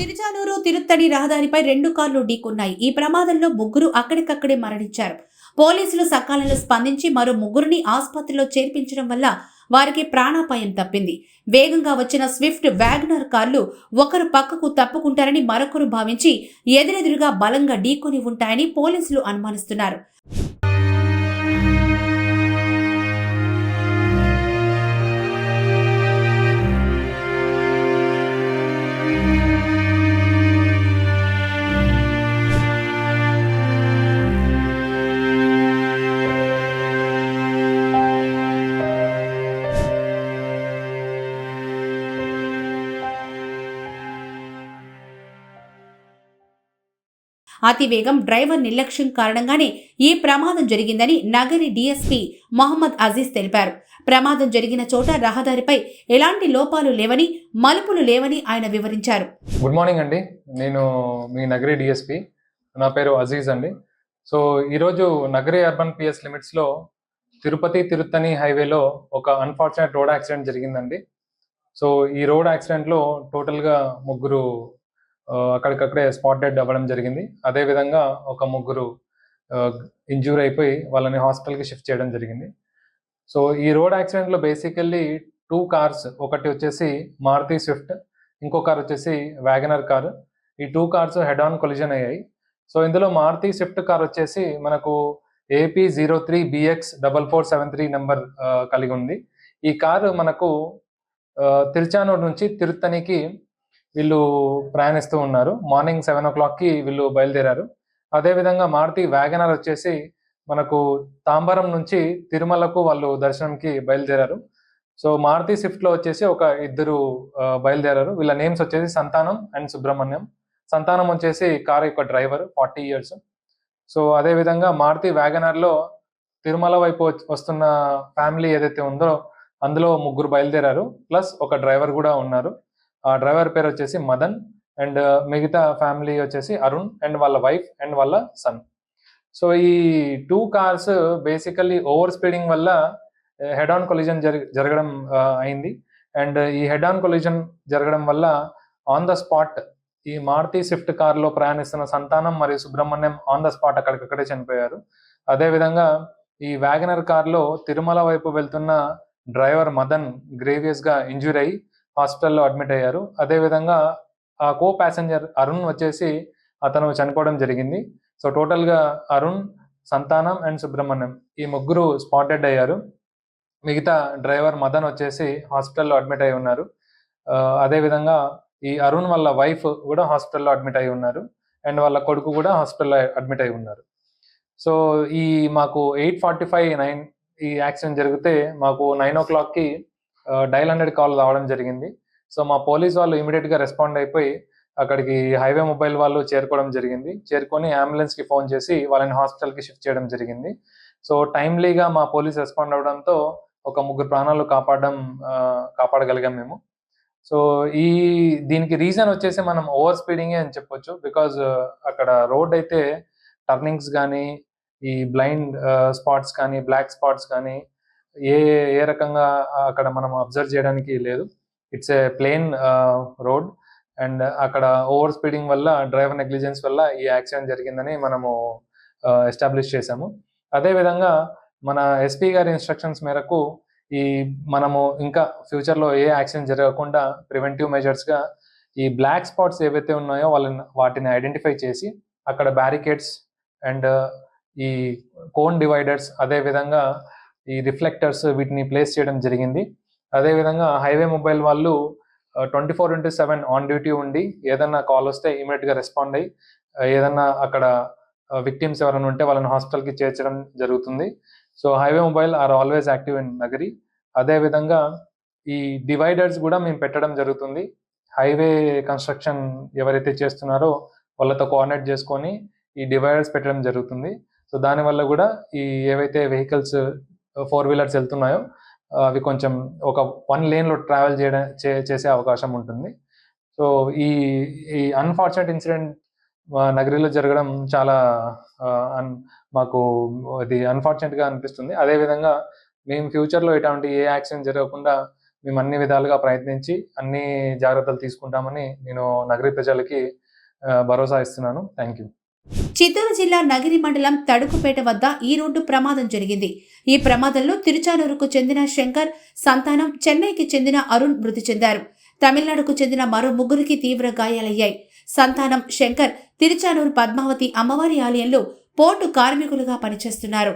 తిరుచానూరు తిరుత్తడి రహదారిపై 2 కార్లు ఢీకొన్నాయి. ఈ ప్రమాదంలో ముగ్గురు అక్కడికక్కడే మరణించారు. పోలీసులు సకాలంలో స్పందించి మరో ముగ్గురిని ఆసుపత్రిలో చేర్పించడం వల్ల వారికి ప్రాణాపాయం తప్పింది. వేగంగా వచ్చిన స్విఫ్ట్ వ్యాగనర్ కార్లు ఒకరు పక్కకు తప్పుకుంటారని మరొకరు భావించి ఎదురెదురుగా బలంగా ఢీకొని ఉంటాయని పోలీసులు అనుమానిస్తున్నారు. అతివేగం, డ్రైవర్ నిర్లక్ష్యం కారణంగానే ఈ ప్రమాదం జరిగిందని నగరి డీఎస్పీ మొహమ్మద్ అజీజ్ తెలిపారు. ప్రమాదం జరిగిన చోట రహదారిపై ఎలాంటి లోపాలు లేవని, మలుపులు లేవని ఆయన వివరించారు. గుడ్ మార్నింగ్ అండి, నేను మీ నగరి డిఎస్పీ. నా పేరు అజీజ్ అండి. సో ఈరోజు నగరి అర్బన్ పిఎస్ లిమిట్స్లో తిరుపతి తిరుత్తని హైవేలో ఒక అన్ఫార్చునేట్ రోడ్ యాక్సిడెంట్ జరిగిందండి. సో ఈ రోడ్ యాక్సిడెంట్లో టోటల్గా ముగ్గురు అక్కడికక్కడే స్పాట్ డెడ్ అవ్వడం జరిగింది. అదేవిధంగా ఒక ముగ్గురు ఇంజ్యూర్ అయిపోయి వాళ్ళని హాస్పిటల్కి షిఫ్ట్ చేయడం జరిగింది. సో ఈ రోడ్ యాక్సిడెంట్లో బేసికల్లీ 2 కార్స్, ఒకటి వచ్చేసి మారుతి స్విఫ్ట్, ఇంకో కార్ వచ్చేసి వ్యాగనర్ కారు. ఈ 2 కార్స్ హెడ్ ఆన్ కొలిజన్ అయ్యాయి. సో ఇందులో మారుతి స్విఫ్ట్ కార్ వచ్చేసి మనకు AP03BX4473 నెంబర్ కలిగి ఉంది. ఈ కారు మనకు తిరుచానూరు నుంచి తిరుత్తనికి వీళ్ళు ప్రయాణిస్తూ ఉన్నారు. మార్నింగ్ 7 o'clockకి వీళ్ళు బయలుదేరారు. అదేవిధంగా మారుతి వ్యాగనర్ వచ్చేసి మనకు తాంబరం నుంచి తిరుమలకు వాళ్ళు దర్శనంకి బయలుదేరారు. సో మారుతి స్విఫ్ట్లో వచ్చేసి ఒక ఇద్దరు బయలుదేరారు. వీళ్ళ నేమ్స్ వచ్చేసి సంతానం అండ్ సుబ్రహ్మణ్యం. సంతానం వచ్చేసి కారు యొక్క డ్రైవర్, 40 years. సో అదేవిధంగా మారుతి వ్యాగనర్లో తిరుమల వైపు వస్తున్న ఫ్యామిలీ ఏదైతే ఉందో అందులో ముగ్గురు బయలుదేరారు, ప్లస్ ఒక డ్రైవర్ కూడా ఉన్నారు. ఆ డ్రైవర్ పేరు వచ్చేసి మదన్ అండ్ మిగతా ఫ్యామిలీ వచ్చేసి అరుణ్ అండ్ వాళ్ళ వైఫ్ అండ్ వాళ్ళ సన్. సో ఈ 2 కార్స్ బేసికల్లీ ఓవర్ స్పీడింగ్ వల్ల హెడ్ ఆన్ కొలిజన్ జరగడం అయింది. అండ్ ఈ హెడ్ ఆన్ కొలిజన్ జరగడం వల్ల ఆన్ ద స్పాట్ ఈ మారుతి స్విఫ్ట్ కార్లో ప్రయాణిస్తున్న సంతానం మరియు సుబ్రహ్మణ్యం ఆన్ ద స్పాట్ అక్కడికక్కడే చనిపోయారు. అదేవిధంగా ఈ వ్యాగనర్ కార్లో తిరుమల వైపు వెళ్తున్న డ్రైవర్ మదన్ గ్రేవియస్గా ఇంజ్యూర్ అయ్యి హాస్పిటల్లో అడ్మిట్ అయ్యారు. అదేవిధంగా ఆ కో ప్యాసింజర్ అరుణ్ వచ్చేసి అతను చనిపోవడం జరిగింది. సో టోటల్గా అరుణ్, సంతానం అండ్ సుబ్రహ్మణ్యం ఈ ముగ్గురు స్పాట్ డెడ్ అయ్యారు. మిగతా డ్రైవర్ మదన్ వచ్చేసి హాస్పిటల్లో అడ్మిట్ అయి ఉన్నారు. అదేవిధంగా ఈ అరుణ్ వాళ్ళ వైఫ్ కూడా హాస్పిటల్లో అడ్మిట్ అయి ఉన్నారు అండ్ వాళ్ళ కొడుకు కూడా హాస్పిటల్లో అడ్మిట్ అయి ఉన్నారు. సో ఈ మాకు 8:45 ఈ యాక్సిడెంట్ జరిగితే మాకు 9 o'clockకి డయల్ 100 కాల్ రావడం జరిగింది. సో మా పోలీస్ వాళ్ళు ఇమీడియట్గా రెస్పాండ్ అయిపోయి అక్కడికి హైవే మొబైల్ వాళ్ళు చేరుకోవడం జరిగింది. చేరుకొని అంబులెన్స్కి ఫోన్ చేసి వాళ్ళని హాస్పిటల్కి షిఫ్ట్ చేయడం జరిగింది. సో టైమ్లీగా మా పోలీస్ రెస్పాండ్ అవడంతో ఒక ముగ్గురు ప్రాణాలు కాపాడగలిగాం మేము. సో దీనికి రీజన్ వచ్చేసి మనం ఓవర్ స్పీడింగే అని చెప్పొచ్చు. బికాజ్ అక్కడ రోడ్ అయితే టర్నింగ్స్ కానీ, ఈ బ్లైండ్ స్పాట్స్ కానీ, బ్లాక్ స్పాట్స్ కానీ ఏ రకంగా అక్కడ మనం అబ్జర్వ్ చేయడానికి లేదు. It's a plain road and అక్కడ ఓవర్ స్పీడింగ్ వల్ల, డ్రైవర్ నెగ్లిజెన్స్ వల్ల ఈ యాక్సిడెంట్ జరిగిందని మనము ఎస్టాబ్లిష్ చేశాము. అదేవిధంగా మన ఎస్పీ గారి ఇన్స్ట్రక్షన్స్ మేరకు మనము ఇంకా ఫ్యూచర్లో ఏ యాక్సిడెంట్ జరగకుండా ప్రివెంటివ్ మెజర్స్గా ఈ బ్లాక్ స్పాట్స్ ఏవైతే ఉన్నాయో వాటిని ఐడెంటిఫై చేసి అక్కడ బ్యారికేడ్స్ అండ్ ఈ కోన్ డివైడర్స్, అదేవిధంగా ఈ రిఫ్లెక్టర్స్ వీటిని ప్లేస్ చేయడం జరిగింది. అదేవిధంగా హైవే మొబైల్ వాళ్ళు 24/7 ఆన్ డ్యూటీ ఉండి ఏదన్నా కాల్ వస్తే ఇమీడియట్గా రెస్పాండ్ అయ్యి ఏదన్నా అక్కడ విక్టిమ్స్ ఎవరైనా ఉంటే వాళ్ళని హాస్పిటల్కి చేర్చడం జరుగుతుంది. So highway mobile are always active in Nagari. అదేవిధంగా ఈ డివైడర్స్ కూడా మేము పెట్టడం జరుగుతుంది. హైవే కన్స్ట్రక్షన్ ఎవరైతే చేస్తున్నారో వాళ్ళతో కోఆర్డినేట్ చేసుకొని ఈ డివైడర్స్ పెట్టడం జరుగుతుంది. సో దానివల్ల కూడా ఈ ఏవైతే వెహికల్స్ 4-wheelers వెళ్తున్నాయో అవి కొంచెం ఒక 1 laneలో ట్రావెల్ చేసే అవకాశం ఉంటుంది. సో ఈ అన్ఫార్చునేట్ ఇన్సిడెంట్ నగరిలో జరగడం చాలా మాకు ఇది అన్ఫార్చునేట్గా అనిపిస్తుంది. అదేవిధంగా మేము ఫ్యూచర్లో ఇటువంటి ఏ యాక్సిడెంట్ జరగకుండా మేము అన్ని విధాలుగా ప్రయత్నించి అన్ని జాగ్రత్తలు తీసుకుంటామని నేను నగరి ప్రజలకి భరోసా ఇస్తున్నాను. Thank you. చిత్తూరు జిల్లా నగిరి మండలం తడుకుపేట వద్ద ఈ రోడ్డు ప్రమాదం జరిగింది. ఈ ప్రమాదంలో తిరుచానూరుకు చెందిన శంకర్, సంతానం, చెన్నైకి చెందిన అరుణ్ మృతి చెందారు. తమిళనాడుకు చెందిన మరో ముగ్గురికి తీవ్ర గాయాలయ్యాయి. సంతానం, శంకర్ తిరుచానూరు పద్మావతి అమ్మవారి ఆలయంలో పోర్టు కార్మికులుగా పనిచేస్తున్నారు.